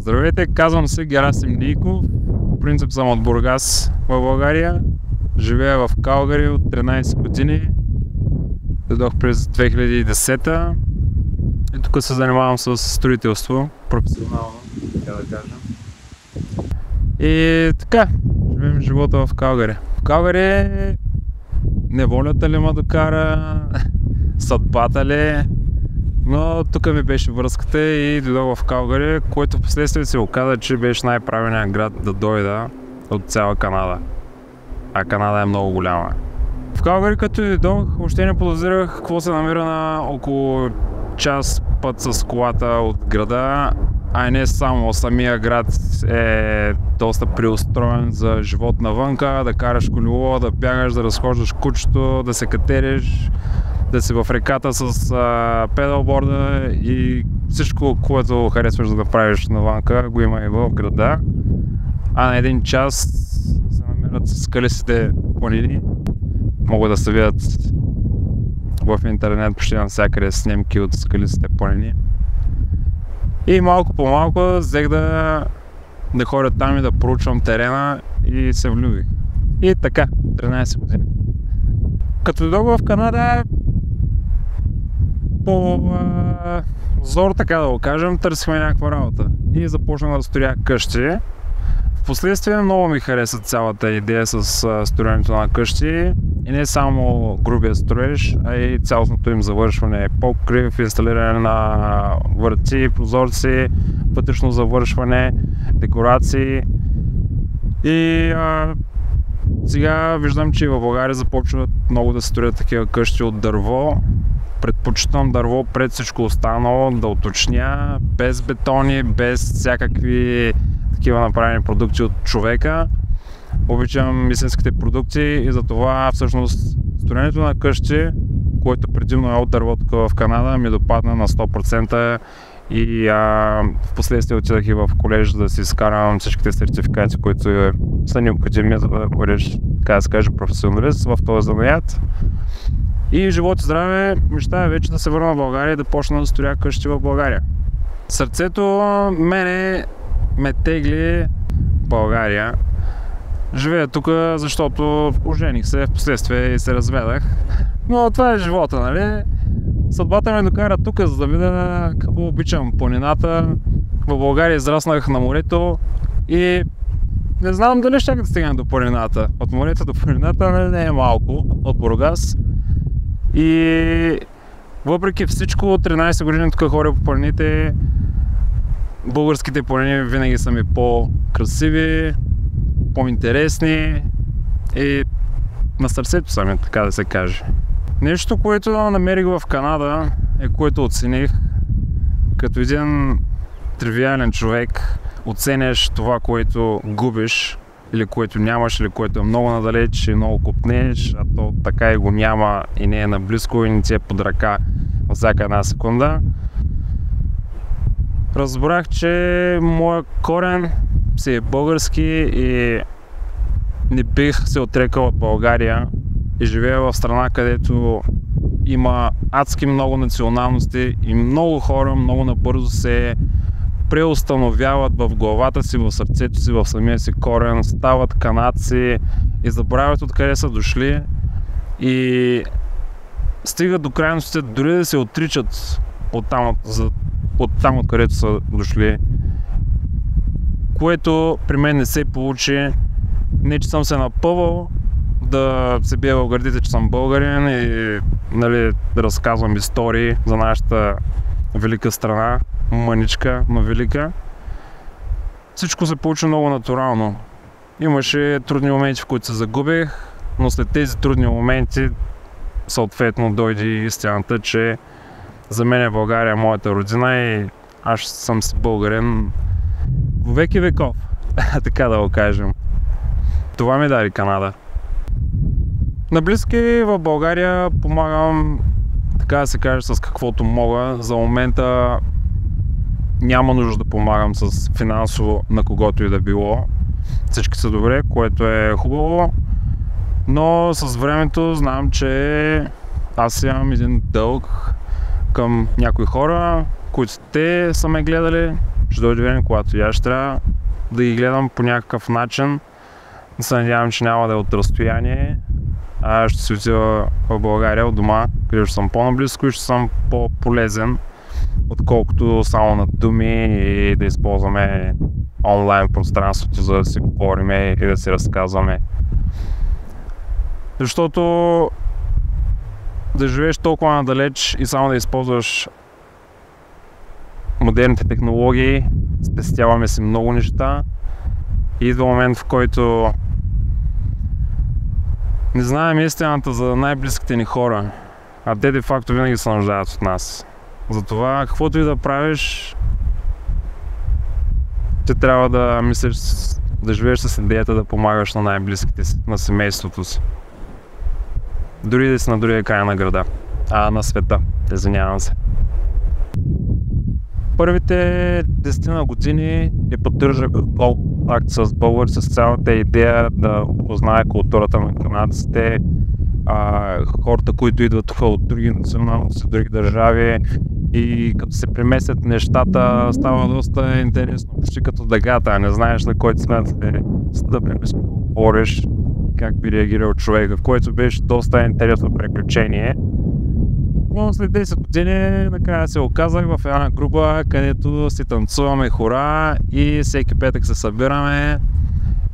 Здравейте, казвам се Герасим Лийков. По принцип съм от Бургас в България. Живея в Калгари от 13 години. Дойдох през 2010-та. И тук се занимавам с строителство, професионално, така да кажем. И така, живеем живота в Калгари. В Калгари неволята ли ме докара, съдбата ли, но тук ми беше връзката и дойдох в Калгари, който впоследствие се оказа, че беше най-правилният град да дойда от цяла Канада. А Канада е много голяма. В Калгари като дойдох, въобще не подозирах какво се намира на около час път с колата от града, а и не само. Самия град е доста преустроен за живот навънка, да караш колело, да бягаш, да разхождаш кучето, да се катериш, да си в реката с педалборда и всичко, което харесваш да правиш навънка, го има и в града. А на един час се намират скалистите планини. Могат да се видят в интернет почти навсякъде снимки от скалистите планини. И малко по малко взех да ходя там и да проучвам терена и се влюбих. И така, 13 години. Като дойдох в Канада, по зор, така да го кажем, търсихме някаква работа. И започнах да строя къщи. Впоследствие много ми хареса цялата идея с строенето на къщи. И не само грубия строеж, а и цялостното им завършване. Покрив, инсталиране на врати, прозорци, вътрешно завършване, декорации. И сега виждам, че в България започват много да строят такива къщи от дърво. Предпочитам дърво пред всичко останало, да уточня, без бетони, без всякакви такива направени продукти от човека. Обичам истинските продукти и затова всъщност строенето на къщи, което предимно е от дърво тук в Канада, ми допадна на 100% и в последствие отидах и в колеж да си изкарам всичките сертификати, които са необходими, за да бъдеш, така да се каже, професионалист в този занаят. И живот и здраве, мечтая вече да се върна в България и да почна да строя къщи в България. Сърцето мене ме тегли в България. Живея тук, защото ожених се, впоследствие и се разведах. Но това е живота, нали? Съдбата ме докара тук, за да видя какво обичам планината. В България израснах на морето и не знам дали ще да стигна до планината. От морето до планината не е малко, от Бургас. И въпреки всичко, 13 години тук ходя по планините. Българските планини винаги са ми по-красиви, по-интересни и на сърцето са ми, така да се каже. Нещо, което намерих в Канада е което оцених като един тривиален човек. Оценяш това, което губиш или което нямаш, или което е много надалеч и много копнеш, а то така и го няма и не е наблизко и не ти е под ръка във всяка една секунда. Разбрах, че моят корен си е български и не бих се отрекал от България и живея в страна, където има адски много националности и много хора много набързо се преустановяват в главата си, в сърцето си, в самия си корен, стават канадци и забравят откъде са дошли и стигат до крайностите дори да се отричат от там, откъдето са дошли, което при мен не се получи. Не, че съм се напъвал да се бия в гърдите, че съм българин и нали, да разказвам истории за нашата велика страна, мъничка, но велика. Всичко се получи много натурално. Имаше трудни моменти, в които се загубих, но след тези трудни моменти съответно дойде истината, че за мен е България моята родина и аз съм си българин в веки веков, така да го кажем. Това ми даде Канада. На близки в България помагам, така да се каже, с каквото мога. За момента няма нужда да помагам с финансово на когото и да било. Всички са добре, което е хубаво. Но с времето знам, че аз имам един дълг към някои хора, които те са ме гледали Ще дойде време, когато я ще трябва да ги гледам по някакъв начин. Да се надявам, че няма да е от разстояние, а ще си отива в България от дома, където съм по-наблизко и ще съм по-полезен, отколкото само на думи и да използваме онлайн пространството, за да си говорим и да си разказваме. Защото да живееш толкова надалеч и само да използваш модерните технологии, спестяваме си много неща и идва момент, в който не знаем истината за най-близките ни хора, а те де-факто винаги се нуждаят от нас. Затова, каквото и да правиш, ти трябва да мислиш, да живееш с идеята да помагаш на най-близките си, на семейството си. Дори да си на другия край на града, на света, извинявам се. Първите 10 години не поддържах контакт с българи с цялата идея да познае културата на канадците, хората, които идват тук от други националности, други държави, и като се преместят нещата, става доста интересно, почти като дъгата, не знаеш на който смят се стъпнеш, говориш и как би реагирал човека, което беше доста интересно приключение. Но след 10 години накрая се оказах в една група, където си танцуваме хора и всеки петък се събираме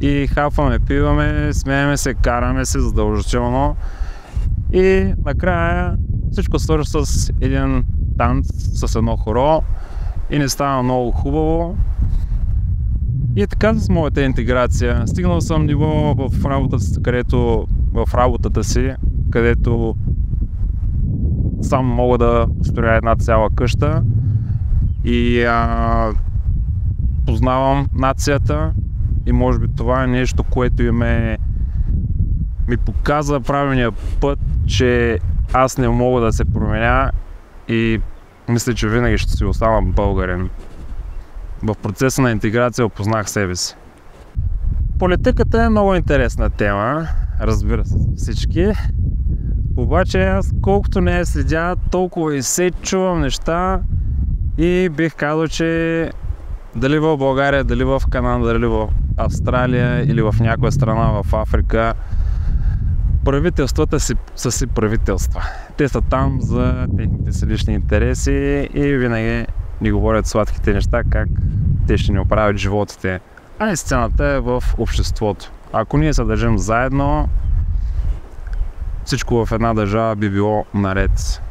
и хапваме, пиваме, смееме се, караме се задължително и накрая всичко свършва с един танц, с едно хоро и не става много хубаво. И така с моята интеграция. Стигнал съм ниво в работата си, където сам мога да строя една цяла къща и познавам нацията и може би това е нещо, което ми показа правилния път, че аз не мога да се променя и мисля, че винаги ще си остана българин. В процеса на интеграция опознах себе си. Политиката е много интересна тема, разбира се, всички. Обаче аз колкото не я следя, толкова и се чувам неща и бих казал, че дали в България, дали в Канада, дали в Австралия или в някоя страна в Африка, правителствата са си правителства. Те са там за техните си лични интереси и винаги ни говорят сладките неща, как те ще ни оправят животите. А истината е в обществото. Ако ние се държим заедно, всичко в една държава би било наред.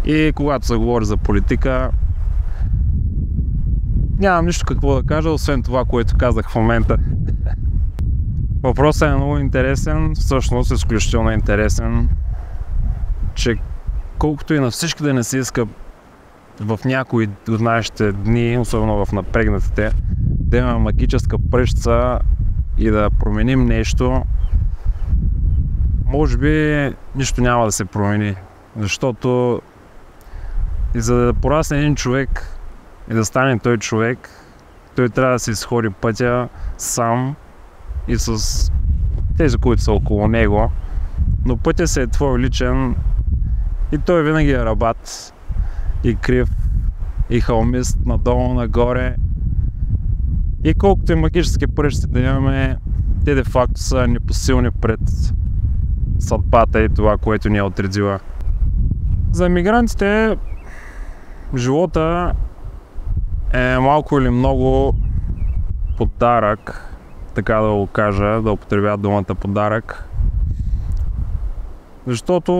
И когато се говори за политика, нямам нищо какво да кажа, освен това, което казах в момента. Въпросът е много интересен, всъщност изключително интересен, че колкото и на всички да не се иска в някои от нашите дни, особено в напрегнатите, да имаме магическа пръчица и да променим нещо, може би нищо няма да се промени, защото и за да порасне един човек и да стане той човек, той трябва да се изходи пътя сам и с тези, които са около него, но пътя се е твой личен и той винаги е рабат и крив и хълмист надолу нагоре и колкото и магически пръчици да имаме, те де-факто са непосилни пред съдбата и това, което ни е отредила. За емигрантите живота е малко или много подарък, така да го кажа, да употребя думата подарък, защото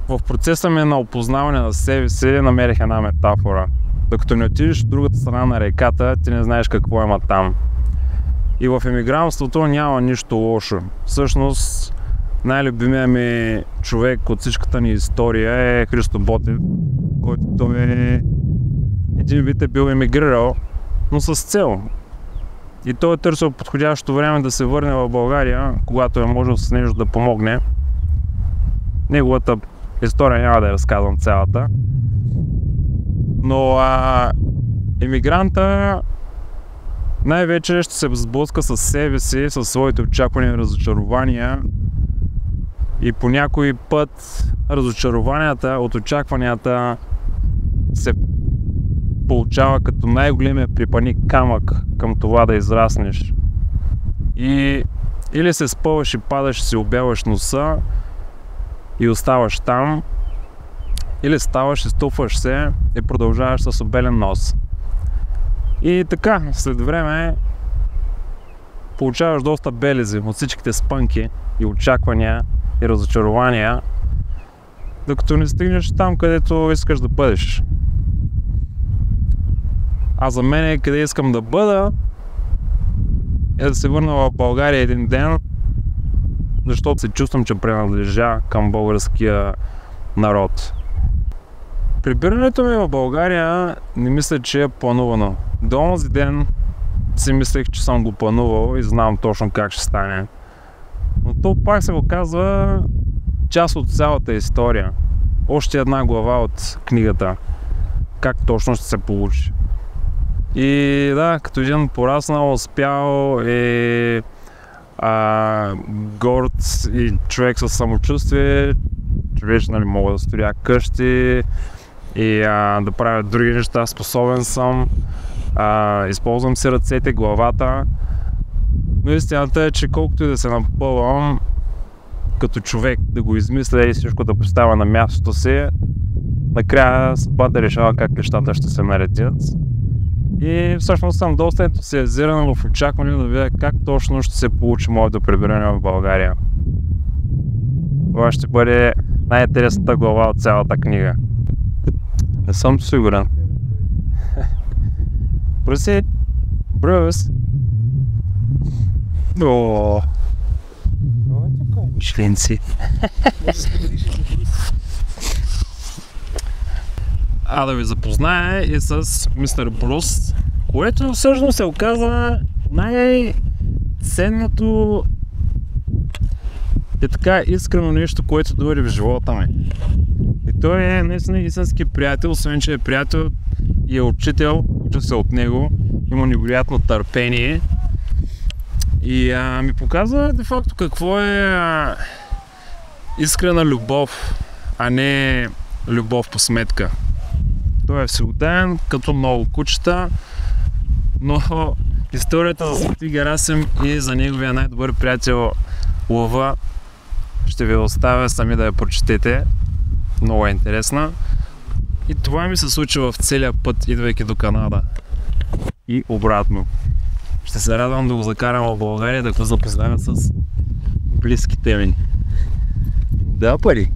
в процеса ми на опознаване на себе си намерих една метафора. Докато не отидеш от другата страна на реката, ти не знаеш какво има там. И в емигрантството няма нищо лошо. Всъщност, най-любимият ми човек от всичката ни история е Христо Ботев, който той един вид е бил емигрирал, но с цел. И той е търсил подходящо време да се върне в България, когато е можел с нещо да помогне. Неговата история няма да я разказвам цялата. Но емигранта най-вече ще се сблъска със себе си, със своите очаквания и разочарования И по някой път разочарованията от очакванията се получава като най-големия припани камък към това да израснеш. И или се спъваш и падаш и си обяваш носа и оставаш там, или ставаш и ступваш се и продължаваш с обелен нос. И така, след време получаваш доста белези от всичките спънки и очаквания и разочарования, докато не стигнеш там, където искаш да бъдеш. А за мен къде искам да бъда е да се върна в България един ден, защото се чувствам, че принадлежа към българския народ. Прибирането ми в България не мисля, че е планувано. До онзи ден си мислех, че съм го планувал и знам точно как ще стане. Но то пак се оказва част от цялата история. Още една глава от книгата. Как точно ще се получи. И да, като един пораснал, успял и горд и човек със самочувствие, че вече мога да строя къщи и да правя други неща, способен съм, използвам си ръцете, главата, но истината е, че колкото и да се напълвам като човек, да го измисля и всичко да поставя на мястото си, накрая съдбата решава как нещата ще се наредят. И всъщност съм доста ентусиазиран в очакване да видя как точно ще се получи моето прибиране в България. Това ще бъде най-интересната глава от цялата книга. Не съм сигурен. Бруси! Брус! Ооо! Мишленци! Да ви запозная и с мистер Брус, което всъщност се оказа най-ценното и така искрено нещо, което дойде в живота ми. И той е наистина истински приятел, освен че е приятел и е учител, уча се от него, има невероятно търпение и ми показва де факто какво е искрена любов, а не любов по сметка. Той е всеотдаен, като много кучета, но историята за Свети Герасим и за неговия най-добър приятел Лъва ще ви оставя сами да я прочетете. Много е интересна. И това ми се случи в целия път, идвайки до Канада. И обратно. Ще се радвам да го закарам в България, да го запознаем с близките ми. Да, пари!